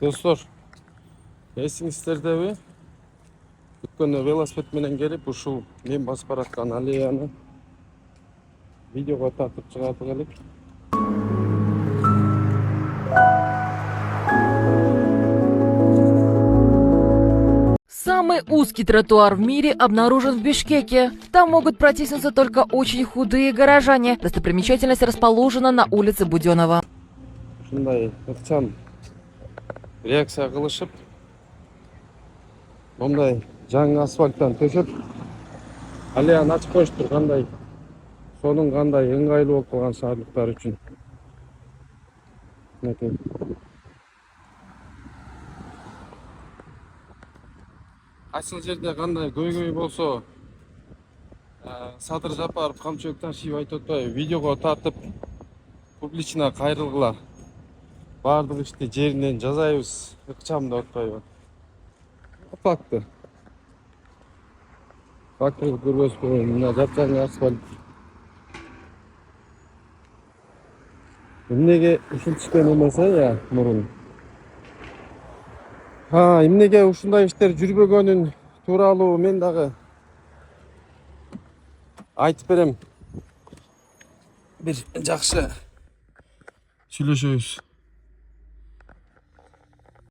Dostlar, esingizderdeби? Өткөндө велосипед менен келип, ушул мен басып бараткан аллеяны видеого тартып чыгартып элек. Самый узкий тротуар в мире обнаружен в Бишкеке. Там могут протиснуться только очень худые горожане. Достопримечательность расположена на улице Буденова. Ушундай ыкчам реакция кылышып, мындай жаңы асфальттан төшөп, аллеяны ачып коюштур. Сонун кандай ыңгайлуу болуп калган шаардыктар үчүн. Мынакей. Кайсыл жерде кандай көйгөй болсо, Садыр Жапаров, Камчыбек Ташиев айтып атпайбы, видеого тартып публично кайрылгыла. Бардык ишти жеринен жазайбыз, ыкчам деп атпайбы. Факты. Факты көрбөспү, мына жапжаңы асфальт. Эмнеге ушинтишкен эмесе я мурун? Эмнеге ушундай иштер жүрбөгөнүн тууралуу мен дагы айтып берем. Бир жакшы сүйлөшөбүз.